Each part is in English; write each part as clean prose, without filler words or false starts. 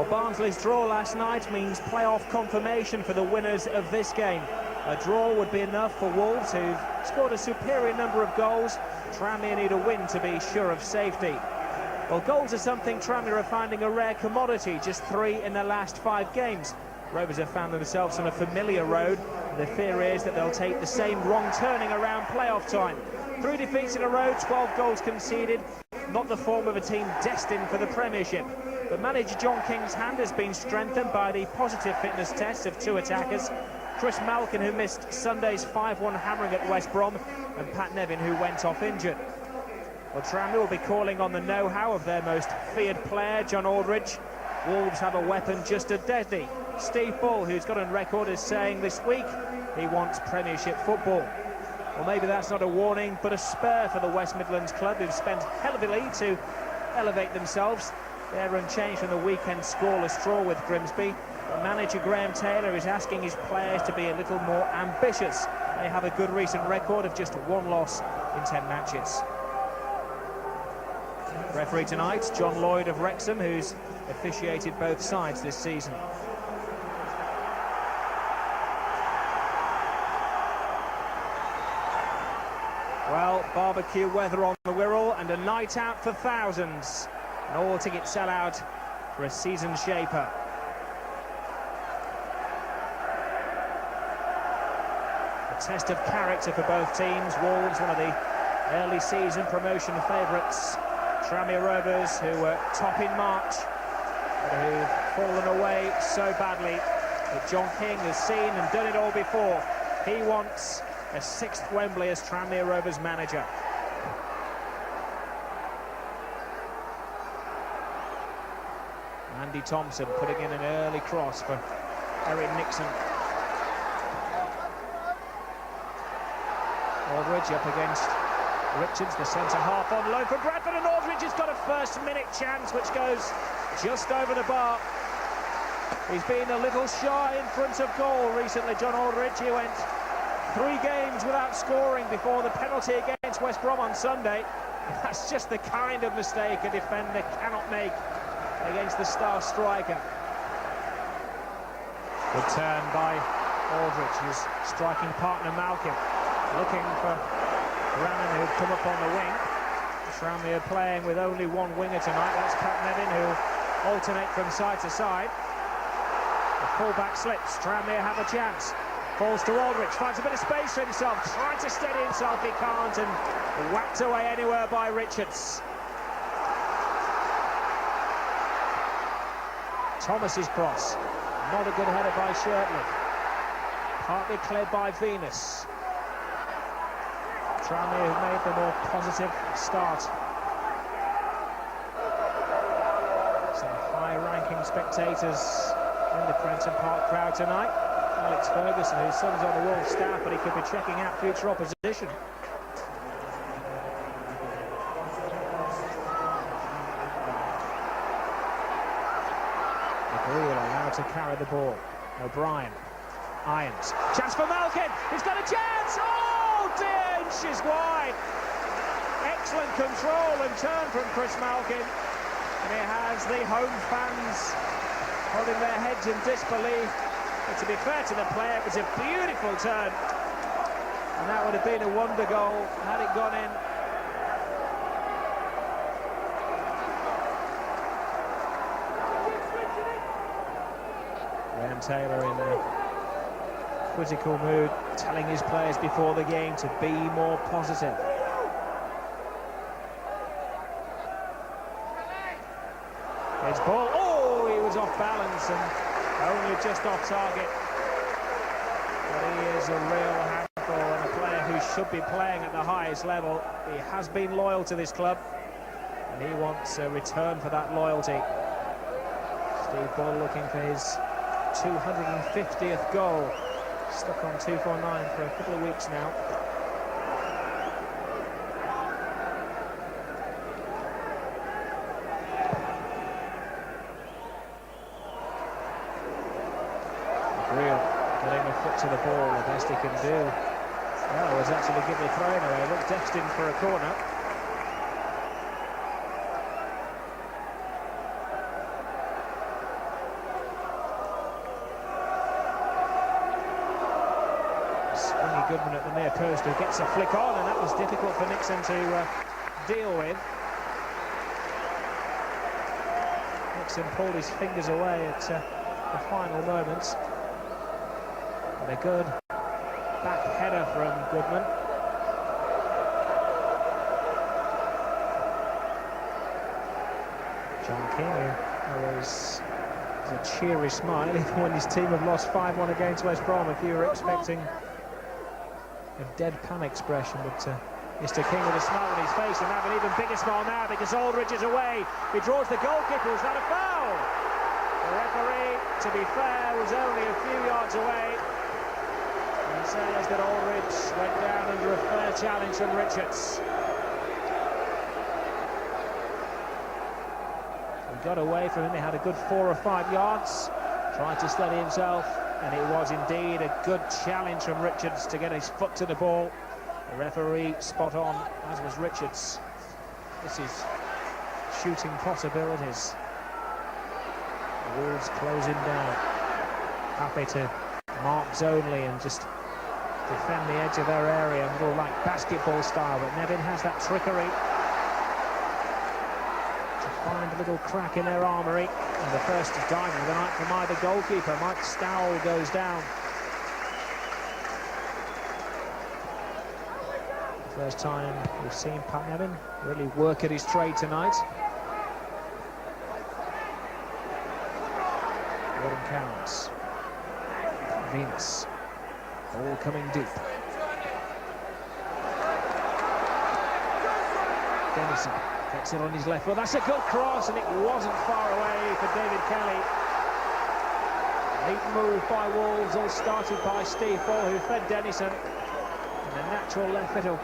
Well, Barnsley's draw last night means playoff confirmation for the winners of this game. A draw would be enough for Wolves, who've scored a superior number of goals. Tranmere need a win to be sure of safety. Well, goals are something Tranmere are finding a rare commodity, just 3 in the last 5 games. Rovers have found themselves on a familiar road. The fear is that they'll take the same wrong turning around playoff time. 3 defeats in a row, 12 goals conceded. Not the form of a team destined for the Premiership. But manager John King's hand has been strengthened by the positive fitness tests of 2 attackers. Chris Malkin, who missed Sunday's 5-1 hammering at West Brom, and Pat Nevin, who went off injured. Well, Tranmere will be calling on the know-how of their most feared player, John Aldridge. Wolves have a weapon just as deadly. Steve Bull, who's got on record as saying this week he wants Premiership football. Well, maybe that's not a warning, but a spur for the West Midlands club, who've spent heavily to elevate themselves. They're unchanged from the weekend scoreless draw with Grimsby. But manager Graham Taylor is asking his players to be a little more ambitious. They have a good recent record of just 1 loss in 10 matches. Referee tonight, John Lloyd of Wrexham, who's officiated both sides this season. Well, barbecue weather on the Wirral and a night out for thousands. An all-ticket sellout for a season shaper. A test of character for both teams. Wolves, one of the early season promotion favourites. Tranmere Rovers, who were top in March, but who've fallen away so badly that John King has seen and done it all before. He wants a 6th Wembley as Tranmere Rovers manager. Andy Thompson putting in an early cross for Eric Nixon. Aldridge up against Richards, the centre-half on loan for Bradford, and Aldridge has got a first-minute chance which goes just over the bar. He's been a little shy in front of goal recently, John Aldridge. He went 3 games without scoring before the penalty against West Brom on Sunday. That's just the kind of mistake a defender cannot make against the star striker. Good turn by Aldridge, his striking partner Malkin, looking for Brannan, who'd come up on the wing. Tranmere playing with only 1 winger tonight. That's Pat Nevin, who'll alternate from side to side. The fullback slips. Tranmere have a chance. Falls to Aldridge, finds a bit of space for himself, trying to steady himself, he can't, and whacked away anywhere by Richards. Thomas's cross, not a good header by Shirtley. Partly cleared by Venus. Tranmere have made the more positive start. Some high-ranking spectators in the Prenton Park crowd tonight. Alex Ferguson, whose son's on the Wolves staff, but he could be checking out future opposition. McGreal allowed to carry the ball. O'Brien, Irons, chance for Malkin, he's got a chance! Oh dear, inches wide! Excellent control and turn from Chris Malkin, and he has the home fans holding their heads in disbelief. But to be fair to the player, it was a beautiful turn, and that would have been a wonder goal had it gone in. Graham Taylor in a critical mood, telling his players before the game to be more positive. His ball, oh, he was off balance and only just off target. But he is a real handful and a player who should be playing at the highest level. He has been loyal to this club, and he wants a return for that loyalty. Steve Bull looking for his 250th goal. Stuck on 249 for a couple of weeks now. Real getting a foot to the ball, the best he can do. Well, it was actually given a throw away. Looked destined for a corner. Thingy Goodman at the near post, who gets a flick on, and that was difficult for Nixon to deal with. Nixon pulled his fingers away at the final moments. And a good back header from Goodman. John King, who always has a cheery smile even when his team have lost 5-1 against West Brom. If you were expecting a deadpan expression, but Mr. King with a smile on his face, and have an even bigger smile now because Aldridge is away. He draws the goalkeeper. Is that a foul? The referee, to be fair, was only a few yards away. And says that Aldridge went down under a fair challenge from Richards. He got away from him. He had a good 4 or 5 yards. Tried to steady himself, and it was indeed a good challenge from Richards to get his foot to the ball. The referee spot on, as was Richards. This is shooting possibilities. The Wolves closing down. Happy to mark zonally and just defend the edge of their area, a little like basketball style, but Nevin has that trickery to find a little crack in their armoury. And the first dive of the night from either goalkeeper. Mike Stowell goes down. First time we've seen Pat Nevin really work at his trade tonight. Gordon counts. Venus. Ball coming deep. Dennison gets it on his left foot. That's a good cross, and it wasn't far away for David Kelly. Neat move by Wolves, all started by Steve Ball, who fed Dennison. And a natural left footer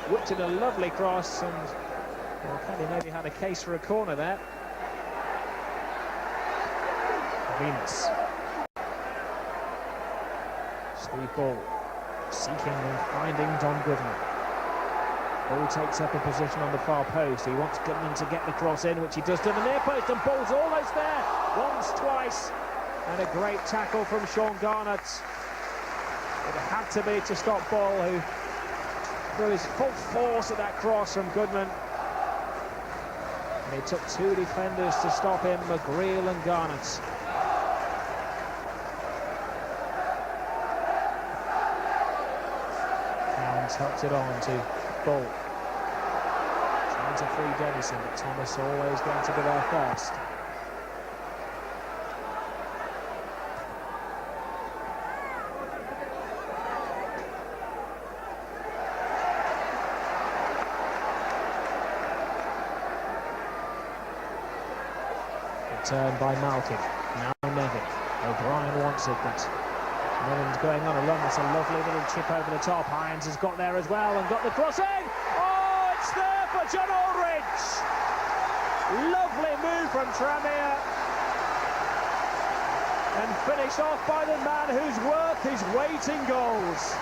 whipped in a lovely cross, and well, Kelly maybe had a case for a corner there. Venus. Steve Ball seeking and finding Don Goodman. Ball takes up a position on the far post. He wants Goodman to get the cross in, which he does to the near post, and Ball's almost there. Once, twice, and a great tackle from Sean Garnett. It had to be to stop Ball, who threw his full force at that cross from Goodman. And it took 2 defenders to stop him, McGreal and Garnett. Tucked it on to Ball. Trying to free Dennison, but Thomas always going to be there first. Return by Malkin. Now Nevin. O'Brien wants it, but Nevin's going on a run. That's a lovely little chip over the top. Hines has got there as well and got the cross in. Oh, it's there for John Aldridge. Lovely move from Tranmere. And finished off by the man who's worth his weight in goals.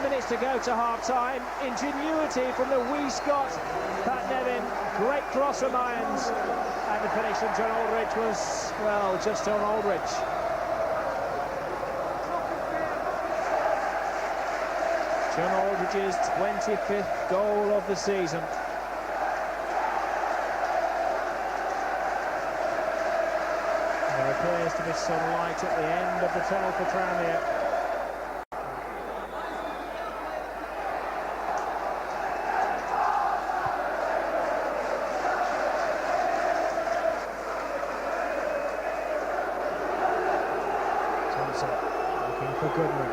Minutes to go to half-time. Ingenuity from the wee Scot, Pat Nevin. Great cross from Irons. And the finish from John Aldridge was, well, just on Aldridge. John Aldridge's 25th goal of the season. There appears to be some light at the end of the tunnel for Tranmere. Looking for Goodman.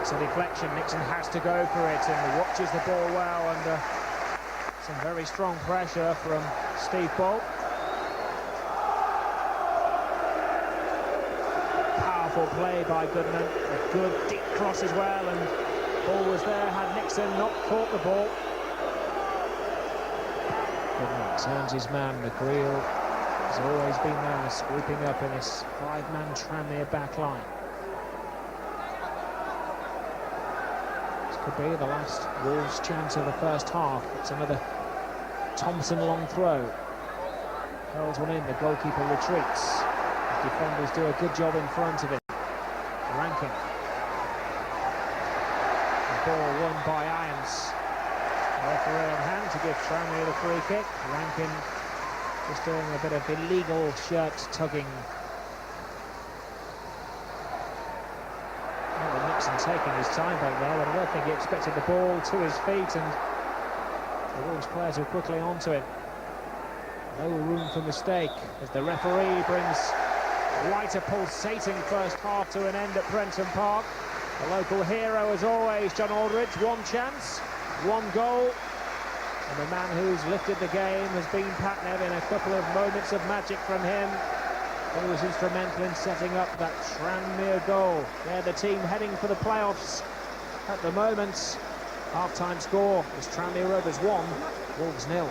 It's a deflection. Nixon has to go for it and watches the ball well, and some very strong pressure from Steve Ball. Powerful play by Goodman. A good deep cross as well, and ball was there had Nixon not caught the ball. Goodman turns his man. McGreal has always been there, sweeping up in this 5-man Tranmere back line. This could be the last Wolves chance of the first half. It's another Thompson long throw. Curls one in, the goalkeeper retreats. The defenders do a good job in front of him. Rankin. The ball won by Irons. Referee in hand to give Tranmere the free kick. Rankin just doing a bit of illegal shirt tugging. Well, Nixon taking his time back there, but I don't think he expected the ball to his feet, and the Wolves players were quickly onto it. No room for mistake as the referee brings quite a pulsating first half to an end at Prenton Park. The local hero, as always, John Aldridge. One chance, one goal, and the man who's lifted the game has been Patnev in a couple of moments of magic from him. He was instrumental in setting up that Tranmere goal. They're the team heading for the playoffs at the moment. Half-time score is Tranmere Rovers 1, Wolves 0.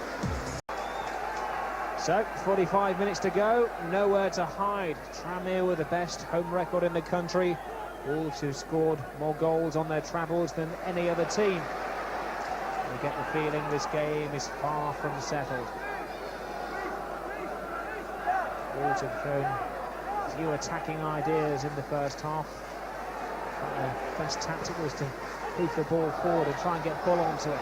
So, 45 minutes to go, nowhere to hide. Tranmere with the best home record in the country. Wolves who scored more goals on their travels than any other team. We get the feeling this game is far from settled. Wolves have shown few attacking ideas in the first half. The best tactic was to move the ball forward and try and get Bull onto it.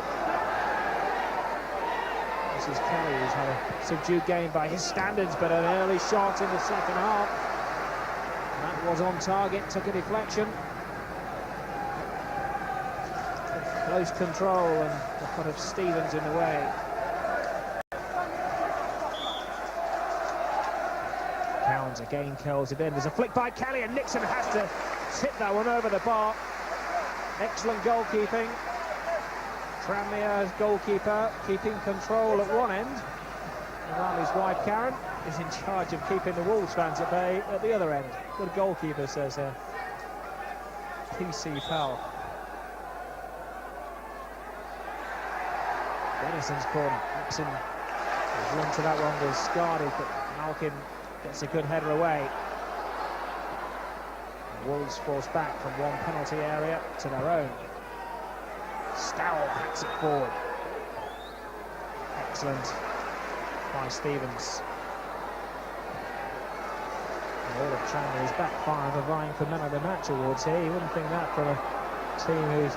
This is Kelly, who's had a subdued game by his standards, but an early shot in the second half. That was on target, took a deflection. Close control and the foot of Stevens in the way. Cowans again curls it in. There's a flick by Kelly and Nixon has to tip that one over the bar. Excellent goalkeeping. Tranmere's goalkeeper keeping control at one end, while his wife Karen is in charge of keeping the Wolves fans at bay at the other end. Good goalkeeper, says PC Powell. Denison's corner. Nixon has run to that one with Scardy, but Malkin gets a good header away. The Wolves force back from one penalty area to their own. Stowell picks it forward. Excellent by Stevens. And all of Tranmere is back five are vying for man of the match awards here. You wouldn't think that from a team who's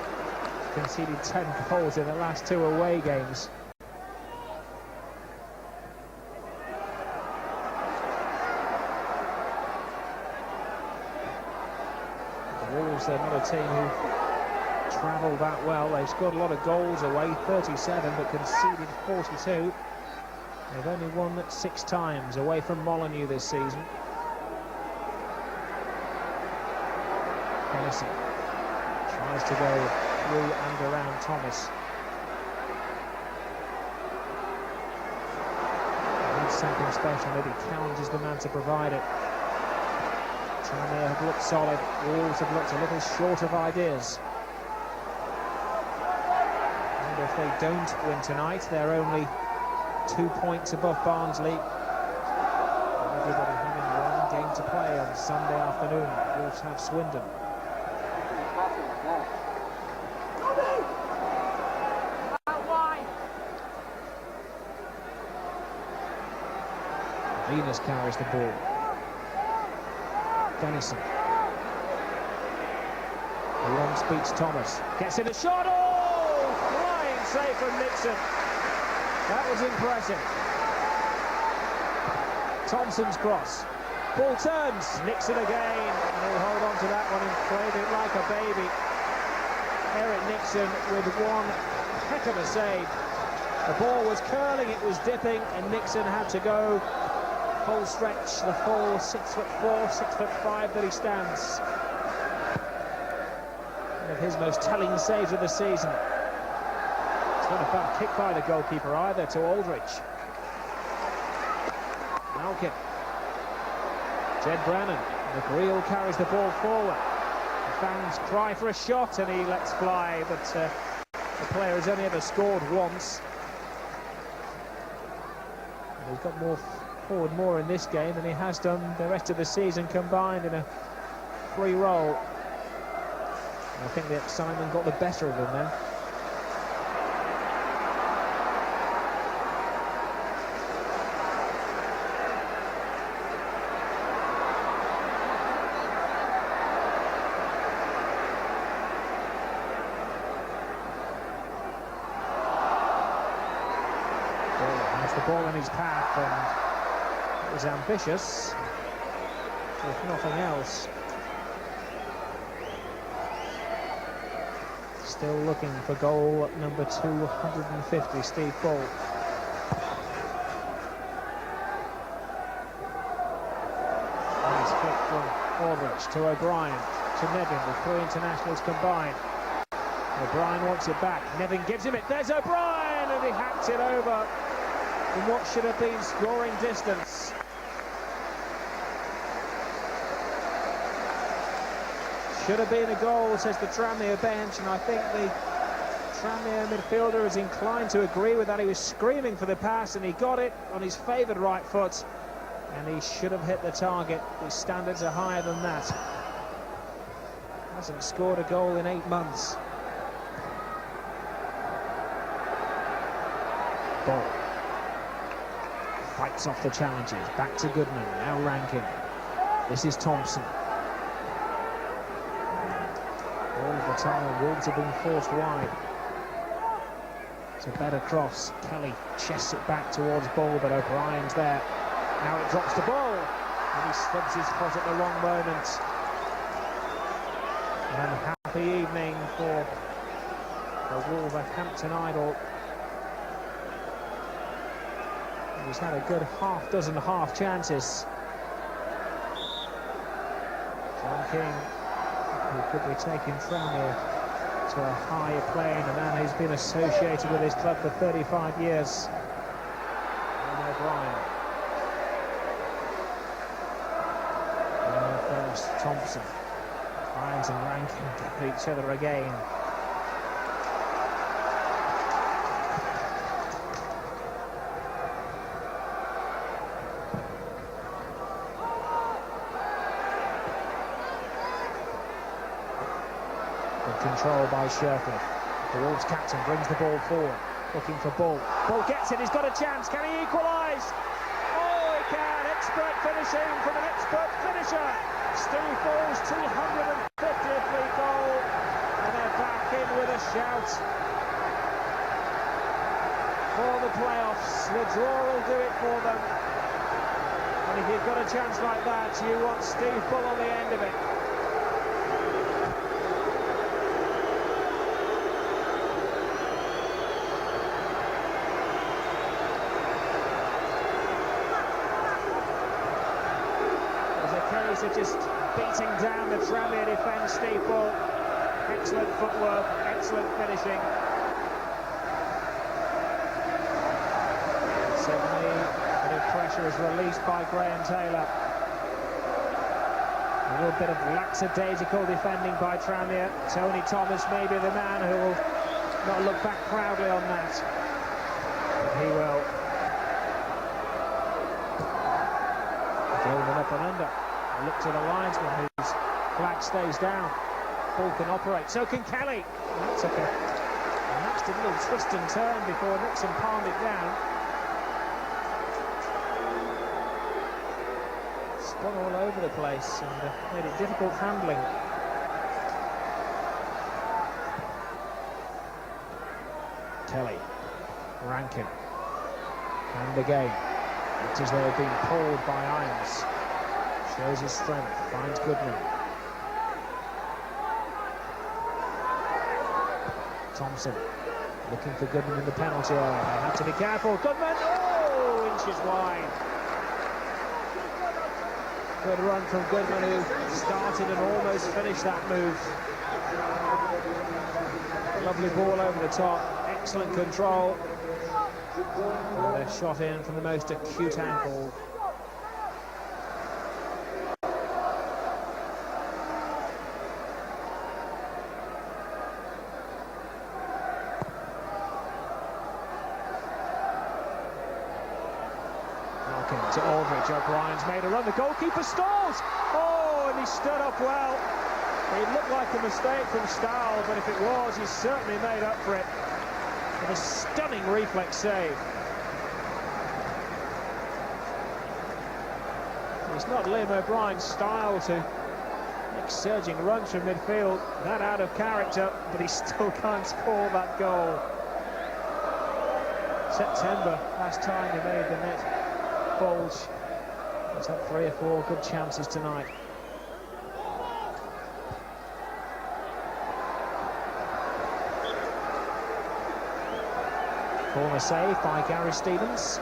conceded 10 goals in the last 2 away games. The Wolves, they're not a team who travel that well. They've scored a lot of goals away, 37, but conceded 42. They've only won 6 times away from Molineux this season. Hennessy tries to go through and around Thomas. He needs something special. Maybe Cowans is the man to provide it. Tranmere have looked solid. Wolves have looked a little short of ideas. And if they don't win tonight, they're only 2 points above Barnsley. Everybody having one game to play on Sunday afternoon. Wolves have Swindon. Venus carries the ball. Denison. The long beats Thomas. Gets in a shot. Oh! Flying save from Nixon. That was impressive. Thompson's cross. Ball turns. Nixon again. And he'll hold on to that one and play it like a baby. Eric Nixon with one heck of a save. The ball was curling, it was dipping, and Nixon had to go full stretch, the full 6'4", 6'5" that he stands. One of his most telling saves of the season. It's not a bad kick by the goalkeeper either to Aldridge. Malkin. Jed Brannan. McGreal carries the ball forward. The fans cry for a shot and he lets fly, but the player has only ever scored once. And he's got forward more in this game than he has done the rest of the season combined in a free role. And I think that Simon got the better of him then. ball in his path, and it was ambitious, if nothing else. Still looking for goal number 250, Steve Bull. Nice kick from Aldrich to O'Brien, to Nevin, with 3 internationals combined. O'Brien wants it back, Nevin gives him it, there's O'Brien, and he hacked it over in what should have been scoring distance. Should have been a goal, says the Tranmere bench, and I think the Tranmere midfielder is inclined to agree with that. He was screaming for the pass and he got it on his favoured right foot, and he should have hit the target. His standards are higher than that. Hasn't scored a goal in 8 months. Ball. Fights off the challenges. Back to Goodman. Now Rankin. This is Thompson. All the time, Wolves have been forced wide. It's a better cross. Kelly chests it back towards Ball, but O'Brien's there. Now it drops the ball, and he stubs his foot at the wrong moment. An unhappy evening for the Wolverhampton idol. He's had a good half-dozen half chances. John King, who could be taking Tranmere to a higher plane, a man who's been associated with his club for 35 years. And O'Brien. And first Thompson. Irons and Rankin get each other again. Control by Sherkley. The Wolves captain brings the ball forward, looking for Bull. Bull gets it, he's got a chance, can he equalise? Oh, he can! Expert finishing from an expert finisher. Steve Bull's 250th league goal, and they're back in with a shout for the playoffs. The draw will do it for them, and if you've got a chance like that, you want Steve Bull on the end of it. Are just beating down the Tranmere defence. Steve Bull, excellent footwork, excellent finishing. Suddenly a bit of pressure is released by Graham Taylor. A little bit of lackadaisical defending by Tranmere. Tony Thomas may be the man who will not look back proudly on that, but he will. Golden up and under. Look to the linesman, whose flag stays down. Ball can operate, so can Kelly. And that took a nasty little twist and turn before Nixon palmed it down. Spun all over the place and made it difficult handling. Kelly, Rankin, and again. Looks as though they've been pulled by Irons. Shows his strength, finds Goodman. Thompson looking for Goodman in the penalty area. They have to be careful. Goodman, oh, inches wide. Good run from Goodman, who started and almost finished that move. Lovely ball over the top, excellent control. And they're shot in from the most acute angle. To Aldrich, O'Brien's made a run, the goalkeeper stalls! Oh, and he stood up well. It looked like a mistake from Stahl, but if it was, he certainly made up for it with a stunning reflex save. It's not Liam O'Brien's style to make surging runs from midfield, that out of character, but he still can't score that goal. September, last time they made the net bulge. Let's have 3 or 4 good chances tonight. Corner save by Gary Stevens.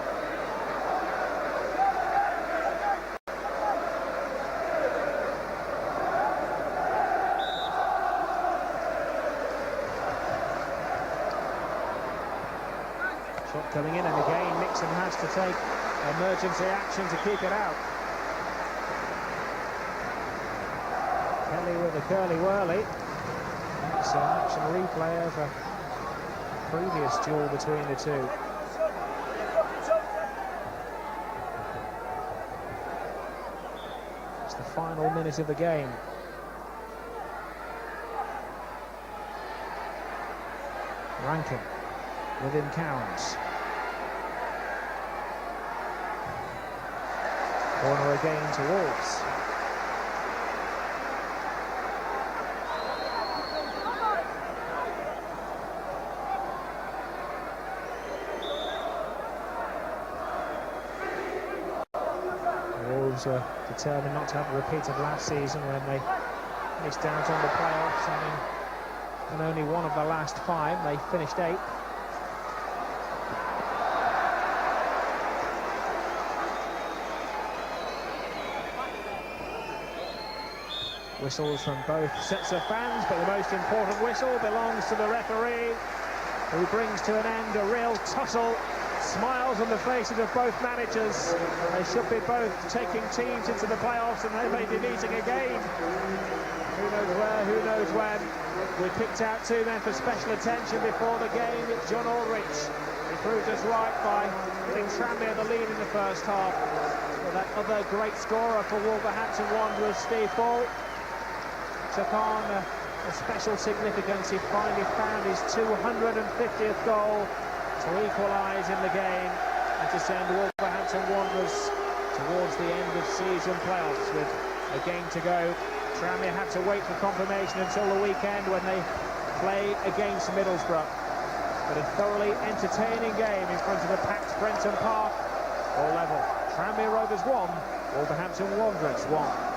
Shot coming in, and again Nixon has to take emergency action to keep it out. Kelly with a curly-whirly. It's an action replay of a previous duel between the two. It's the final minute of the game. Rankin within Cowans. Corner again to Wolves. Wolves were determined not to have a repeat of last season when they missed out on the playoffs, having won only one of the last 5. They finished 8th. Whistles from both sets of fans, but the most important whistle belongs to the referee, who brings to an end a real tussle. Smiles on the faces of both managers. They should be both taking teams into the playoffs, and they may be meeting again. Who knows where, who knows when. We picked out 2 men for special attention before the game. It's John Aldrich. He proved us right by giving Tranmere the lead in the first half. But that other great scorer for Wolverhampton Wanderers, Steve Ball, took on a special significance. He finally found his 250th goal to equalise in the game and to send Wolverhampton Wanderers towards the end of season playoffs with a game to go. Tranmere had to wait for confirmation until the weekend when they play against Middlesbrough. But a thoroughly entertaining game in front of a packed Prenton Park. All level. Tranmere Rovers 1, Wolverhampton Wanderers 1.